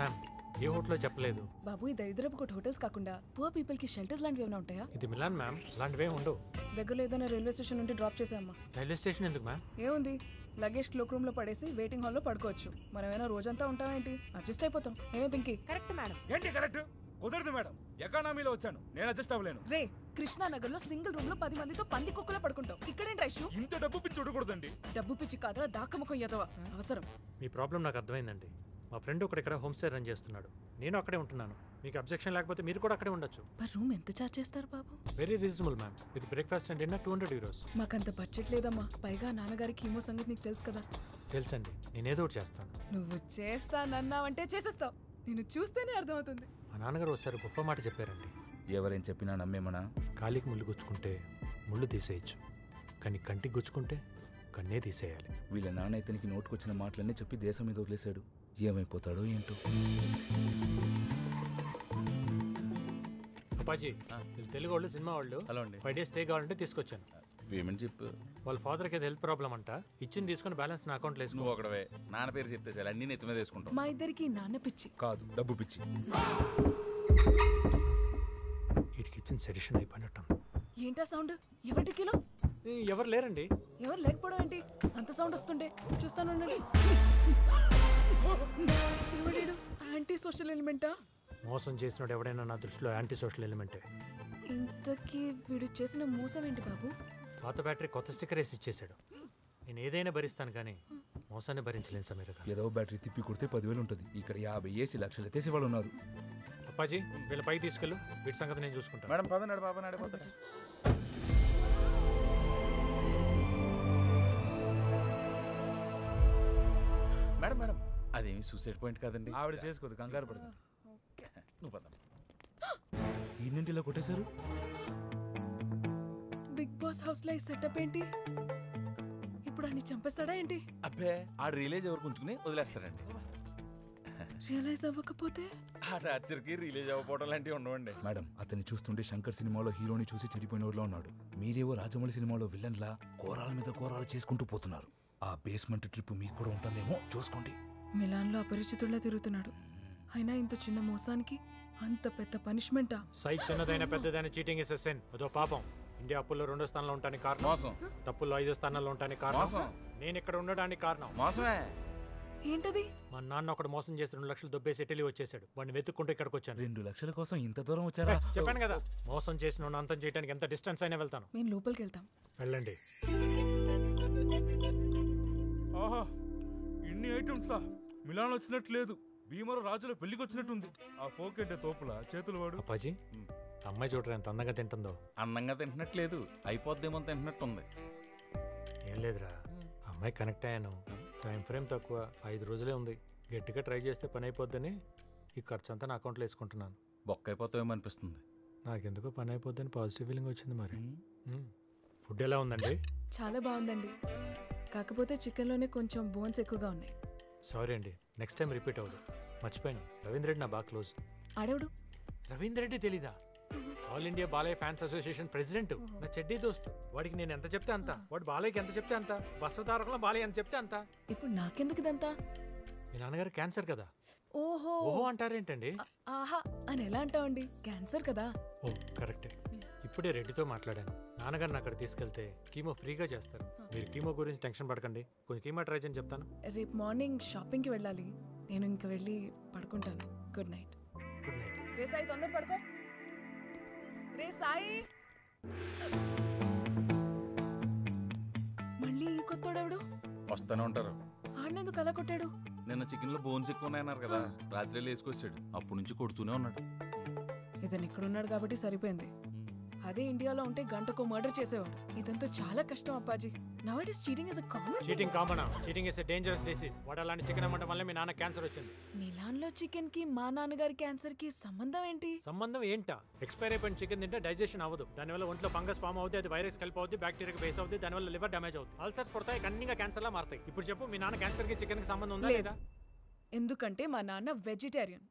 Ma'am ఏ హోటల్లో చెప్పలేదు. బాబు ఈ దరిద్రపు కొట్టు హోటల్స్ కాకుండా పువర్ పీపుల్ కి షెల్టర్స్ లాంటివి ఏమైనా ఉంటాయా? ఇది మిలాన్ మ్యామ్, లాంటివే ఉండవు. దగ్గరలో ఏదైనా రైల్వే స్టేషన్ నుండి డ్రాప్ చేసామ్మా. రైల్వే స్టేషన్ ఎందుకు మ్యామ్? ఏముంది, లగేజ్ క్లోక్ రూమ్ లో పడేసి వెయిటింగ్ హాల్ లో పడుకోవచ్చు. మనమేనా రోజంతా ఉంటామేంటి? అడ్జస్ట్ అయిపోతాం. ఏమే పింకీ? Correct madam. ఏంటి కరెక్ట్? కుదరదు మేడం, ఎకానమీలో వచ్చాను, నేను అడ్జస్ట్ అవ్వలేను. రే, కృష్ణానగర్ లో సింగిల్ రూమ్ లో 10 మందితో పంది కుక్కలో పడుకుంటాం. ఇక్కడేంటి రైషు? ఇంత డబ్బు పిచ్చి చూడకూడదండి. డబ్బు పిచ్చి కాదురా, దాకముఖం ఎదవ అవసరం. మీ ప్రాబ్లం నాకు అర్థమైందండి. మా ఫ్రెండ్ ఒకటి ఇక్కడ హోమ్ స్టే రన్ చేస్తున్నాడు, నేను అక్కడే ఉంటున్నాను. మీకు అబ్జెక్షన్ లేకపోతే మీరు కూడా అక్కడే ఉండొచ్చు. పర్ రూమ్ ఎంత చార్జ్ చేస్తారు బాబు? Very reasonable ma'am, with breakfast and dinner 200 euros. మాకంత బడ్జెట్ లేదమ్మా. పైగా నాన్నగారి కీమో సంగతి నీకు తెలుసు కదా. తెలుసండి, నేనేదో ఒకటి చేస్తాను. నువ్వు చేస్తానన్నావంటే చేసేస్తావు. నేను చూస్తేనే అర్థమవుతుంది. మా నాన్నగారు ఒకసారి గొప్ప మాట చెప్పారండి. ఎవరేం చెప్పినా నమ్మేమనా? కాలికి ముళ్ళు గుచ్చుకుంటే ముళ్ళు తీసేయచ్చు, కానీ కంటికి గుచ్చుకుంటే కన్నే తీసేయాలి. వీళ్ళ నాన్న ఇతనికి నోటుకొచ్చిన మాటలన్నీ చెప్పి దేశం మీద వదిలేశాడు. ఏమైపోతాడో ఏంటో. అప్పాజీ, వీళ్ళు తెలుగు వాళ్ళు, సినిమా వాళ్ళు. హలో అండి. 5 days స్టే కావాలంటే తీసుకొచ్చాను. పేమెంట్ చెప్పు. వాళ్ళ ఫాదర్కి ఏదో హెల్త్ ప్రాబ్లం అంట, ఇచ్చింది తీసుకుని బ్యాలెన్స్ నా అకౌంట్లో వేసుకో. నువ్వు ఒకడవే నాన్న పేరు చెప్తే చాలు, అన్ని నెత్తి మీద వేసుకుంటాం. మా ఇద్దరికి నాన్న పిచ్చి కాదు, డబ్బు పిచ్చి. వీటికి ఇచ్చిన సెడిషన్ అయిపోయినట్టు. ఏంటా సౌండ్? ఎవరి కిలో? ఎవరు లేరండి. ఎవరు లేకపోవడం ఏంటి? అంత సౌండ్ వస్తుండే చూస్తాను. ఎవడేడు? యాంటీ సోషల్ ఎలిమెంటా? మోసం చేసినోడు ఎవడైనా నా దృష్టిలో యాంటీ సోషల్ ఎలిమెంటే. ఇంతకీ వీడు చేసిన మోసం ఏంటి బాబు? పాత బ్యాటరీ కొత్త స్టిక్కర్ వేసి ఇచ్చేసాడు. నేను ఏదైనా భరిస్తాను కానీ మోసాన్ని భరించలేను సమీర గారు. ఏదో బ్యాటరీ తిప్పి కొడితే 10,000 ఉంటుంది. ఇక్కడ 50 ఏసీ లక్షలు ఎత్తేసి వాళ్ళు ఉన్నారు. అప్పాజీ, వీళ్ళ పైకి తీసుకెళ్ళు, వీటి సంగతి నేను చూసుకుంటాను. మేడం పదనాడు బాబా నాడు పోతా. మేడం మేడం, అదేమి సూసైడ్ పాయింట్ కాదండి. ఆవిడ చేసుకోదు, కంగారు పడుతుంది. నువ్వు పద. ఈయన్నింటిలో కొట్టేశారు. బిగ్ బాస్ హౌస్ లో ఈ సెటప్ ఏంటి? ఇప్పుడు అన్ని చంపేస్తాడా ఏంటి? అబ్బే, ఆ రిలేజ్ ఎవరు ఉంచుకుని వదిలేస్తారండి. రియలైజ్ అవ్వకపోతే? ఆ టార్చర్కి రిలీజ్ అవ్వకపోవడం లాంటివి ఉండవండి. మేడం, అతన్ని చూస్తుంటే శంకర్ సినిమాలో హీరోని చూసి చెడిపోయిన ఊర్లో ఉన్నాడు. మీరేవో రాజమౌళి సినిమాలో విలన్లా కోరాల మీద కోరాలు చేసుకుంటూ పోతున్నారు. ఆ బేస్మెంట్ ట్రిప్ మీకు కూడా ఉంటుందేమో చూసుకోండి. మిలాన్ లో అపరిచితుల్లా తిరుగుతున్నాడు. అయినా ఇంత చిన్న మోసానికి అంత పెద్ద పనిష్మెంటా? సైజ్ చిన్నదైన పెద్దదైన చీటింగ్ ఇస్ సెన్. అదో పాపం. ఇండియా అప్పుల్లో 2వ స్థానంలో ఉండడానికి కారణం మోసం. తప్పుల్లో 5వ స్థానంలో ఉండడానికి కారణం మోసం. నేను ఇక్కడ ఉండడానికి కారణం మోసమే. ఏంటది? మా నాన్న ఒకడు మోసం చేసి 2 లక్షలు దొబ్బేసి ఇటలీ వచ్చేసాడు. వాడిని వెతుక్కుంటూ ఇక్కడికి వచ్చాను. 2 లక్షల కోసం ఇంత దూరం వచ్చారా? చెప్పాను కదా, మోసం చేసిన అంతం చేయడానికి ఎంత డిస్టెన్స్ అయినా వెళ్తాను. మేము లోపలికి వెళ్తాం. వెళ్ళండి. ఆహా, ఇన్ని ఐటమ్సా? మిలాన్ వచ్చినట్లేదు, భీమరు రాజుల పెళ్లికి వచ్చినట్టుంది. ఆ ఫోకెట్ తోపుల చేతులు వాడు. అప్పాజీ, అమ్మాయి చూడరా ఎంత అందంగా తింటుందో. అందంగా తింటున్నట్లేదు, అయిపోద్దేమో తింటున్నట్టుంది. ఏం లేదురా, అమ్మాయి కనెక్ట్ అయ్యాను. టైం ఫ్రేమ్ తక్కువ, 5 రోజులే ఉంది. గట్టిగా ట్రై చేస్తే పని అయిపోద్దని ఈ ఖర్చు అంతా నా అకౌంట్లో వేసుకుంటున్నాను. బొక్క అయిపోతామేమో అనిపిస్తుంది. నాకెందుకో పని అయిపోద్దని పాజిటివ్ ఫీలింగ్ వచ్చింది. మరి ఫుడ్ ఎలా ఉందండి? చాలా బాగుందండి, కాకపోతే చికెన్లోనే కొంచెం బోన్స్ ఎక్కువగా ఉన్నాయి. సారీ అండి, నెక్స్ట్ టైం రిపీట్ అవ్వదు. మర్చిపోయాను, రవీంద్ర రెడ్డి నా బాగా క్లోజ్. ఆడవుడు రవీంద్ర రెడ్డి తెలీదా? All India Balayya fans association president, నా చెడ్డీ దోస్తు. వాడికి నేను ఎంత చెప్తే అంత, వాడు బాలయ్యకి ఎంత చెప్తే అంత, బస్వతారకంలో బాలయ్య ఎంత చెప్తే అంత. ఇప్పుడు నాకెందుకు ఇదంతా? మీ నాన్నగారు క్యాన్సర్ కదా. ఓహో ఓహో అంటారేంటండి? ఆహా అని ఎలా అంటావండి, క్యాన్సర్ కదా. ఓ కరెక్టే. ఇప్పుడే రెడ్డితో మాట్లాడాను. నాన్నగారిని అక్కడ తీసుకెళ్తే కీమో ఫ్రీగా చేస్తారు. మీరు కీమో గురించి టెన్షన్ పడకండి, కొంచెం కీమో ట్రై చేయని చెప్తాను. రేపు మార్నింగ్ షాపింగ్కి వెళ్ళాలి, నేను ఇంక వెళ్ళి పడుకుంటాను. Good night. Good night. రే సాయి, తొందర పడుకో. రే సాయి, మళ్ళీ ఈ కొత్తోడెవడు? వస్తూనే ఉంటారు. ఆడినందుకు అలా కొట్టాడు? నిన్న చికెన్ లో బోన్స్ ఎక్కువ ఉన్నాయన్నారు కదా, రాత్రి వేసుకొచ్చాడు. అప్పటి నుంచి కొడుతూనే ఉన్నాడు. ఇతను ఇక్కడ ఉన్నాడు కాబట్టి సరిపోయింది. అదే ఇండియాలో ఉంటే గంటకో మర్డర్ చేసేవాడు. ఇదంతా చాలా కష్టం Appaji. నౌడేస్ cheating is a common. Cheating common. Cheating is a dangerous disease. వాడు అలాంటి చికెన్ అమ్మడం వల్ల మీ నాన్న క్యాన్సర్ వచ్చింది. మిలాన్ లో చికెన్ కి మా నాన్నగారి క్యాన్సర్ కి సంబంధం ఏంటి? సంబంధం ఏంటా? ఎక్స్పైర్ అయిపోయిన చికెన్ తింటే డైజెషన్ అవ్వదు, దానివల్ల ఒంట్లో ఫంగస్ ఫామ్ అవుతుంది, అది వైరస్ కలిపి అవుతుంది, బ్యాక్టీరియా బేస్ అవుతుంది, దానివల్ల లివర్ డ్యామేజ్ అవుతుంది, అల్సర్స్ పడతాయి, కన్నీగా క్యాన్సర్ లా మారుతాయి. ఇప్పుడు చెప్పు, మీ నాన్న క్యాన్సర్ కి చికెన్ కి సంబంధం ఉందా లేదా? ఎందుకంటే మా నాన్న వెజిటేరియన్,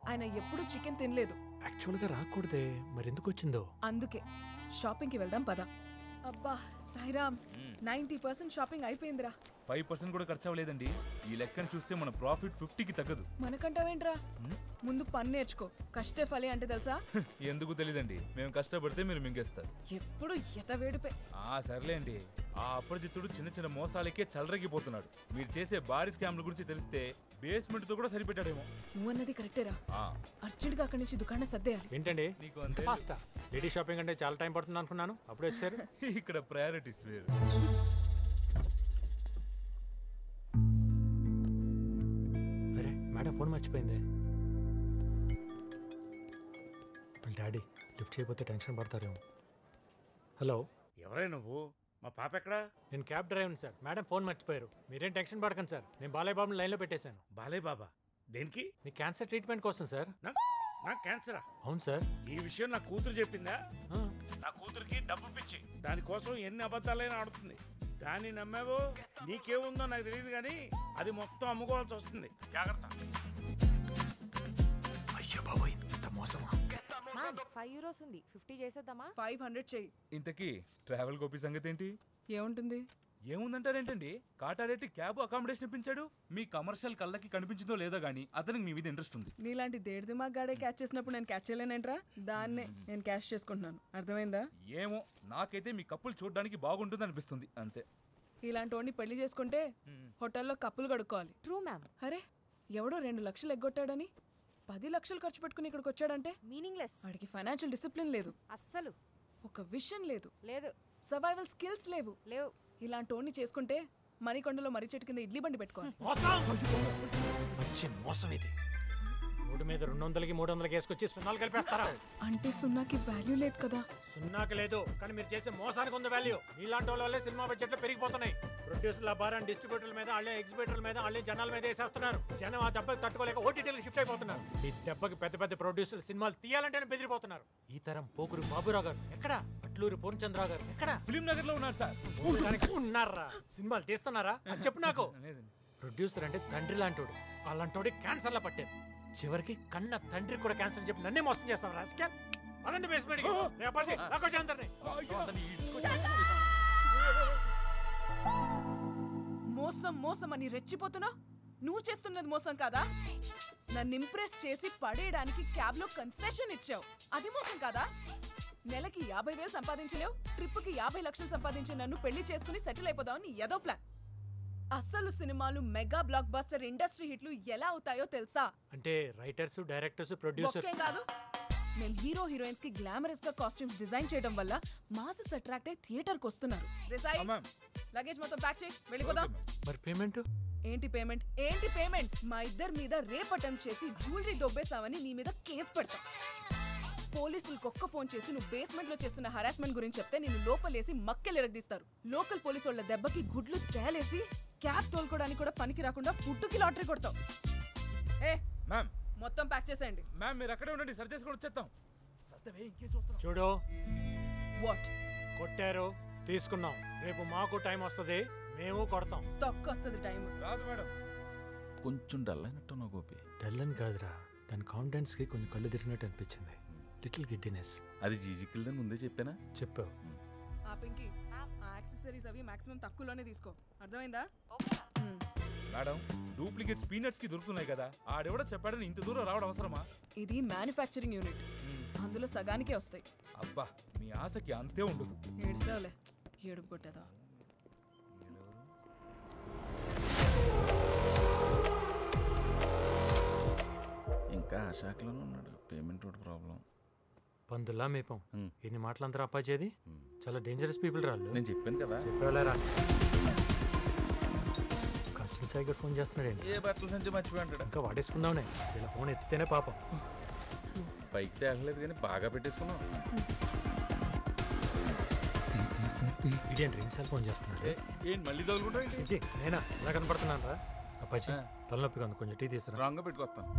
ఆయన ఎప్పుడు చికెన్ తినలేదు. యాక్చువల్ గా రాకూడదే, మరి ఎందుకు వచ్చిందో. అందుకే షాపింగ్ కి వెళ్దాం పద. అబ్బా సాయిరామ్, 90% షాపింగ్ అయిపోయిందిరా. 5% కూడా ఖర్చు అవ్వలేదండి. ఈ లెక్కను చూస్తే మన ప్రాఫిట్ 50కి తగ్గదు. మనకంటావేంట్రా? ముందు పని నేర్చుకో. కష్టే ఫలి అంటే తెలుసా? ఎందుకు తెలీదండి, మేము కష్టపడితే మీరు మింగేస్తారు. ఎప్పుడు ఎతవేడిపే. సర్లేండి, ఆ అప్రజిత్తుడు చిన్న చిన్న మోసాలకే చలరగిపోతున్నాడు. మీరు చేసే భారీ స్కామ్ల గురించి తెలిస్తే బేస్మెంట్ తో కూడా సరిపెట్టాడేమో. నువ్వన్నది కరెక్టేరా. అర్జెంట్ గా అక్కడి నుంచి దుకాణం సర్దేయాలి. ఏంటండి నీకు అంతే ఫాస్టా? లేడీ షాపింగ్ అంటే చాలా టైం పడుతుంది అనుకున్నాను, అప్పుడు వచ్చారు. ఇక్కడ ప్రయారిటీస్ వేరు. అరే మేడం ఫోన్ మర్చిపోయింది. డాడీ లిఫ్ట్ చేయకపోతే టెన్షన్ పడతారేమో. హలో, ఎవరే నువ్వు? మా పాప ఎక్కడా? నేను క్యాబ్ డ్రైవర్ని సార్. మేడం ఫోన్ మర్చిపోయారు. మీరేం టెన్షన్ పడకండి సార్, నేను బాలయ్య బాబుని లైన్లో పెట్టేశాను. బాలయ్య బాబా? దేనికి? మీ క్యాన్సర్ ట్రీట్మెంట్ కోసం సార్. నాకు క్యాన్సరా? అవును సార్. ఈ విషయం నా కూతురు చెప్పిందా? ఆ, నా కూతురికి డబ్బు పిచ్చి, దానికోసం ఎన్ని అబద్ధాలైనా ఆడుతుంది. దాన్ని నమ్మావో నీకేముందో నాకు తెలియదు, కానీ అది మొత్తం అమ్ముకోవాల్సి వస్తుంది. జాగ్రత్త. అయ్యో బాబోయ్, ఇంత మోసమా? €5 ఉంది, 50 చేసేద్దామా? 500 చెయ్యి. ఇంతకీ ట్రావెల్ గోపి సంగతి ఏంటి? ఏముంటుంది? ఏముందంటారేంటండి, కాటారెడ్డి క్యాబ్ అకామిడేషన్ ఇప్పించాడు. మీ కమర్షియల్ కళ్ళకి కనిపించిందో లేదో గానీ అతనికి మీ మీద ఇంట్రెస్ట్ ఉంది. నీలాంటి దేడి దిమాగ్ గాడే క్యాచ్ చేసినప్పుడు నేను క్యాచ్ చేయలేనేంట్రా? దాన్నే నేను క్యాష్ చేసుకుంటున్నాను. అర్థమైందా? ఏమో, నాకైతే మీ కప్పులు చూడడానికి బాగుంటుంది అనిపిస్తుంది అంతే. ఇలాంటి వాడిని పెళ్లి చేసుకుంటే హోటల్లో కప్పులు కడుక్కోవాలి. True ma'am. అరే ఎవడో 2 లక్షలు ఎగ్గొట్టాడని 10 లక్షలు ఖర్చు పెట్టుకుని ఇక్కడికి వచ్చాడంటే మీనింగ్లెస్. వాడికి ఫైనాన్షియల్ డిసిప్లిన్ లేదు, అస్సలు ఒక విషన్ లేదు, లేదు. సర్వైవల్ స్కిల్స్ లేవు. లేవు. ఇలాంటి వాడిని చేసుకుంటే మణికొండలో మర్రి చెట్టు కింద ఇడ్లీ బండి పెట్టుకోవాలి. మంచి మోసం ఇది. రోడ్డు మీద 200కి 300కి వేసుకొచ్చి సున్నాలు కలిపేస్తారా? అంటే సున్నాకి వాల్యూ లేదు కదా? సున్నాకి లేదు, కానీ మీరు చేసే మోసానికి ఉంది వాల్యూ. మీలాంటి వాళ్ళ వల్లే సినిమా బడ్జెట్లు పెరిగిపోతున్నాయి. ప్రొడ్యూసర్ల భారాన్ని డిస్ట్రిబ్యూటర్ల మీద, వాళ్ళే ఎగ్జిబిటర్ల మీద, వాళ్ళే జనాల మీద వేసేస్తున్నారు. జనం ఆ దెబ్బకి తట్టుకోలేక ఓటీటీలకు షిఫ్ట్ అయిపోతున్నారు. ఈ దెబ్బకి పెద్ద పెద్ద ప్రొడ్యూసర్లు సినిమాలు తీయాలంటేనే బెదిరిపోతున్నారు. ఈ తరం పోకురు బాబురావు గారు ఎక్కడ? అట్లూరి పూర్ణచంద్రరావు గారు ఎక్కడ? ఫిలిం నగర్ లో ఉన్నారు సార్. ఉన్నారా? సినిమాలు తీస్తున్నారా? అది చెప్పు నాకు. ప్రొడ్యూసర్ అంటే తండ్రి లాంటోడు, అలాంటోడి క్యాన్సర్లా పట్టారు. చివరికి కన్న తండ్రి కూడా క్యాన్సర్ చెప్పి నన్నే మోసం చేస్తాం. రాజకీయ అదండి బేస్మెంట్ మోసం మోసం అని రెచ్చిపోతున్నావు. నువ్వు చేస్తున్నది మోసం కాదా? నన్ను ఇంప్రెస్ చేసి పడేయడానికి క్యాబ్ లో కన్సెషన్ ఇచ్చావు, అది మోసం కాదా? నెలకి 50,000 సంపాదించలేవు, ట్రిప్ కి 50 లక్షలు సంపాదించి నన్ను పెళ్లి చేసుకుని సెటిల్ అయిపోదామని ఏదో ప్లాన్. అసలు సినిమాలు మెగా బ్లాక్ బస్టర్ ఇండస్ట్రీ హిట్లు ఎలా అవుతాయో తెలుసా? అంటే రైటర్స్, డైరెక్టర్స్, ప్రొడ్యూసర్ కాదు. మేము హీరో హీరోయిన్స్ కి గ్లామరస్ గా కాస్ట్యూమ్స్ డిజైన్ చేయడం వల్ల మాసెస్ అట్రాక్ట్ అయ్యి థియేటర్ కి వస్తున్నారు. లగేజ్ మొత్తం ప్యాక్ చేయి, వెళ్ళిపోదాం. మరి పేమెంట్ ఏంటి పేమెంట్? ఏంటి పేమెంట్? మా ఇద్దరి మీద రేప్ అటెంప్ట్ చేసి జ్యువెలరీ దొబ్బేసావని నీ మీద కేసు పెడతా. పోలీసులకు ఒక్క ఫోన్ చేసి నువ్వు బేస్మెంట్ లో చేస్తున్న హరాస్మెంట్ గురించి చెప్తే నిన్ను లోపలేసి మక్కెలు ఎరగదీస్తారు. లోకల్ పోలీసు వాళ్ళ దెబ్బకి గుడ్లు తేలేసి క్యాబ్ తోలుకోవడానికి కూడా పనికి రాకుండా ఫుడ్కి లాటరీ కొడతావు. ఏ మ్యామ్, మొత్తం ప్యాక్ చేసేయండి. మ్యామ్ మీరు అక్కడే ఉండండి, సరి చేసుకొని వచ్చేస్తాం. ఇంకేం చూస్తున్నాం? చూడు, వాట్ కొట్టారు, తీసుకున్నాం. రేపు మాకు టైం వస్తుంది, మేము కొడతాం. తొక్కొస్తుంది టైం. రాదు మేడం. కొంచెం డల్ అయినట్టు గోపి. డల్ అని కాదురా, దాని కాన్ఫిడెన్స్ కి కొంచెం కళ్ళు తిరిగినట్టు అనిపించింది. Little giddiness. అది జీజికిల్దని ముందే చెప్పానా? చెప్పావు. ఆ పింకీ, ఆ యాక్సెసరీస్ అవి మాక్సిమం తక్కువలోనే తీసుకో, అర్థమైందా? మేడం, డూప్లికేట్ స్పీనట్స్ కి దొరుకుతున్నాయి కదా, ఆడెవడో చెప్పాడని ఇంత దూరం రావడం అవసరమా? ఇది మ్యానుఫ్యాక్చరింగ్ యూనిట్, అందులో సగానికే వస్తాయి. అబ్బా, మీ ఆశకి అంతే ఉండదు. ఏడుస్తావులే, ఏడుపు కొట్టేదా. ఇంకా ఆ శాఖలోనే ఉన్నాడు. Payment road problem. పందుల్లా మేపం. ఎన్ని మాటలంతా అప్పాచేది. చాలా డేంజరస్ పీపుల్ రాళ్ళు. నేను చెప్పాను కదా. చెప్పారా? కస్టమర్ సైగర్ ఫోన్ చేస్తున్నాడు. ఏ బట్టల సంచి మర్చిపోయి ఇంకా వాడేసుకుందామనే. ఇలా ఫోన్ ఎత్తితేనే పాపం. పైకి తేగలేదు కానీ బాగా పెట్టేసుకున్నాం. ఇదేంటి రింగ్సాల్ ఫోన్ చేస్తున్నాడు? ఏంటి మళ్ళీ తగులుకుంటా? నేనా ఎలా కనపడుతున్నాను రా? అప్పాచి తలనొప్పిగా ఉంది, కొంచెం టీ తీసుకురా. రాంగ్ గా పెట్టుకొస్తాను.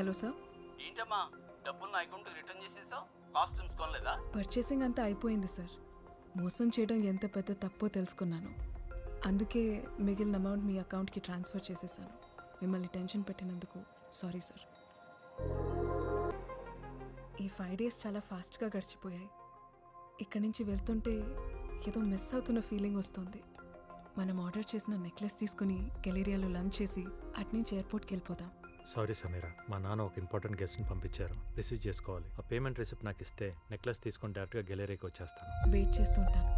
Hello sir. ఏంటమ్మా డబ్బులు నా అకౌంట్కి రిటర్న్ చేసేసావు? కాస్ట్యూమ్స్ కొనలేదా? పర్చేసింగ్ అంతా అయిపోయింది సార్. మోసం చేయడం ఎంత పెద్ద తప్పో తెలుసుకున్నాను. అందుకే మిగిలిన అమౌంట్ మీ అకౌంట్కి ట్రాన్స్ఫర్ చేసేసాను. మిమ్మల్ని టెన్షన్ పెట్టినందుకు సారీ సార్. ఈ 5 days చాలా ఫాస్ట్గా గడిచిపోయాయి. ఇక్కడి నుంచి వెళ్తుంటే ఏదో మిస్ అవుతున్న ఫీలింగ్ వస్తుంది. మనం ఆర్డర్ చేసిన నెక్లెస్ తీసుకుని గెలేరియాలో లంచ్ చేసి అట్నుంచి ఎయిర్పోర్ట్కి వెళ్ళిపోదాం. సారీ సమీరా, మా నాన్న ఒక ఇంపార్టెంట్ గెస్ట్ని పంపించారు, రిసీవ్ చేసుకోవాలి. ఆ పేమెంట్ రిసిప్ట్ నాకు ఇస్తే నెక్లెస్ తీసుకొని డైరెక్ట్గా గెలేరీకి వచ్చేస్తాను. వెయిట్ చేస్తుంటాను.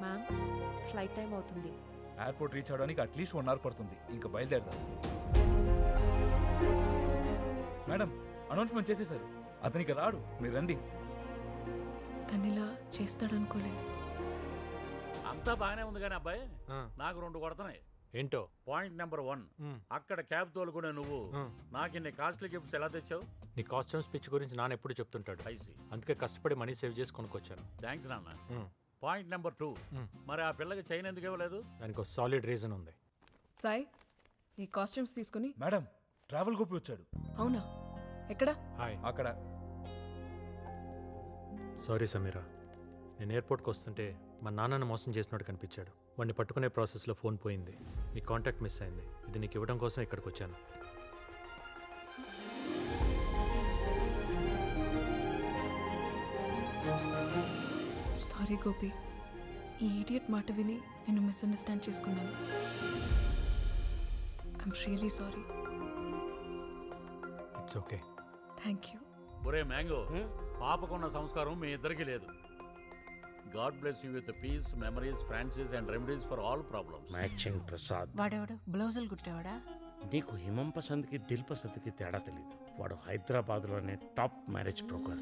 మ్యామ్ ఫ్లైట్ టైం అవుతుంది. ఎయిర్పోర్ట్ రీచ్ అవడానికి అట్లీస్ట్ 1 hour పడుతుంది. ఇంకా బయలుదేరదాం. మేడం, అనౌన్స్మెంట్ చేసేసారు. అతనికి రాడు, మీరు రండి. తనిలా చేస్తాడనుకోలేదు. అంతా బాగానే ఉంది కానీ అబ్బాయి ఆ, నాకు 2 కొడుతున్నాయి. ఏంటో? పాయింట్ నెంబర్ 1, అక్కడ క్యాబ్ తోలుకునే నువ్వు నాకు ఇన్ని కాస్ట్లీ గిఫ్ట్స్ ఎలా తెచ్చావు? నీ కాస్ట్యూమ్స్ పిచ్ గురించి నాన్న ఎప్పుడు చెప్తుంటాడు. ఐసి, అందుకే కష్టపడి మనీ సేవ్ చేసి కొనుక్కొచ్చాను. థ్యాంక్స్ నాన్న. ఉమ్, పాయింట్ నెంబర్ 2, ఉమ్. మరి ఆ పిల్లకి చైన్ ఎందుకు ఇవ్వలేదు? దానికి ఒక సాలిడ్ రీజన్ ఉంది. సాయి, ఈ కాస్ట్యూమ్స్ తీసుకుని. మేడం, ట్రావెల్ గోపి వచ్చాడు. అవునా? ఎక్కడ? హాయ్. అక్కడ. సారీ సమీరా, నేను ఎయిర్పోర్ట్కి వస్తుంటే మా నాన్నను మోసం చేసినట్టు కనిపించాడు. వాడిని పట్టుకునే ప్రాసెస్లో ఫోన్ పోయింది, నీ కాంటాక్ట్ మిస్ అయింది. ఇది నీకు ఇవ్వడం కోసం ఇక్కడికి వచ్చాను. సారీ గోపి, ఈ ఈడియట్ మాట విని నేను మిస్అండర్స్టాండ్ చేసుకున్నాను. I'm really sorry. It's okay. Thank you. ఒరే మ్యాంగో, పాపకున్న సంస్కారం మీ ఇద్దరికి లేదు. God bless you with peace, memories, Francis and remedies for all problems. Matching Prasad. వాడేవాడు బ్లౌజులు కుట్టేవాడా? నీకు హిమం పసంద్కి దిల్ పసంద్కి తేడా తెలీదు. వాడు హైదరాబాద్లోనే టాప్ మ్యారేజ్ బ్రోకర్.